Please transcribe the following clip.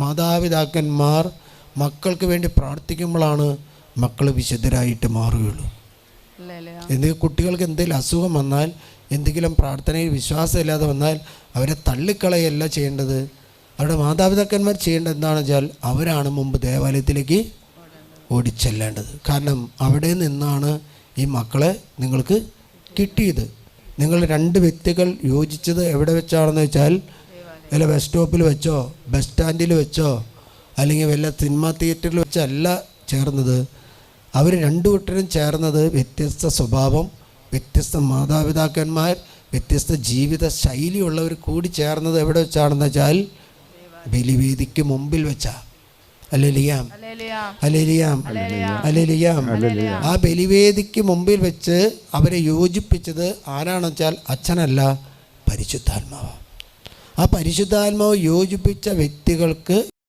മാതാപിതാക്കന്മാർ മക്കൾക്ക് വേണ്ടി പ്രാർത്ഥിക്കുമ്പോഴാണ് മക്കൾ വിശുദ്ധരായിട്ട് മാറുകയുള്ളൂ. എന്തെങ്കിലും കുട്ടികൾക്ക് എന്തെങ്കിലും അസുഖം വന്നാൽ, എന്തെങ്കിലും പ്രാർത്ഥനയിൽ വിശ്വാസമില്ലാതെ വന്നാൽ അവരെ തള്ളിക്കളയല്ല ചെയ്യേണ്ടത്. അവരുടെ മാതാപിതാക്കന്മാർ ചെയ്യേണ്ടത് എന്താണെന്ന് വെച്ചാൽ അവരാണ് മുമ്പ് ദേവാലയത്തിലേക്ക് ഓടിച്ചെല്ലേണ്ടത്. കാരണം അവിടെ നിന്നാണ് ഈ മക്കളെ നിങ്ങൾക്ക് കിട്ടിയത്. നിങ്ങൾ രണ്ട് വ്യക്തികൾ യോജിച്ചത് എവിടെ വെച്ചാണെന്ന് വെച്ചാൽ, വല്ല ബസ് സ്റ്റോപ്പിൽ വെച്ചോ, ബസ് സ്റ്റാൻഡിൽ വെച്ചോ, അല്ലെങ്കിൽ വല്ല സിനിമ തിയേറ്ററിൽ വെച്ചല്ല ചേർന്നത്. അവർ രണ്ടു കൂട്ടരും ചേർന്നത് വ്യത്യസ്ത സ്വഭാവം, വ്യത്യസ്ത മാതാപിതാക്കന്മാർ, വ്യത്യസ്ത ജീവിത ശൈലിയുള്ളവർ കൂടി ചേർന്നത് എവിടെ വെച്ചാണെന്ന് വെച്ചാൽ ബലിവേദിക്ക് മുമ്പിൽ വെച്ചാ. ഹല്ലേലൂയാം, ഹല്ലേലൂയാം, ഹല്ലേലൂയാം. ആ ബലിവേദിക്ക് മുമ്പിൽ വെച്ച് അവരെ യോജിപ്പിച്ചത് ആരാണെന്ന് വെച്ചാൽ അച്ഛനല്ല, പരിശുദ്ധാത്മാവ്. ആ പരിശുദ്ധാത്മാവ് യോജിപ്പിച്ച വ്യക്തികൾക്ക്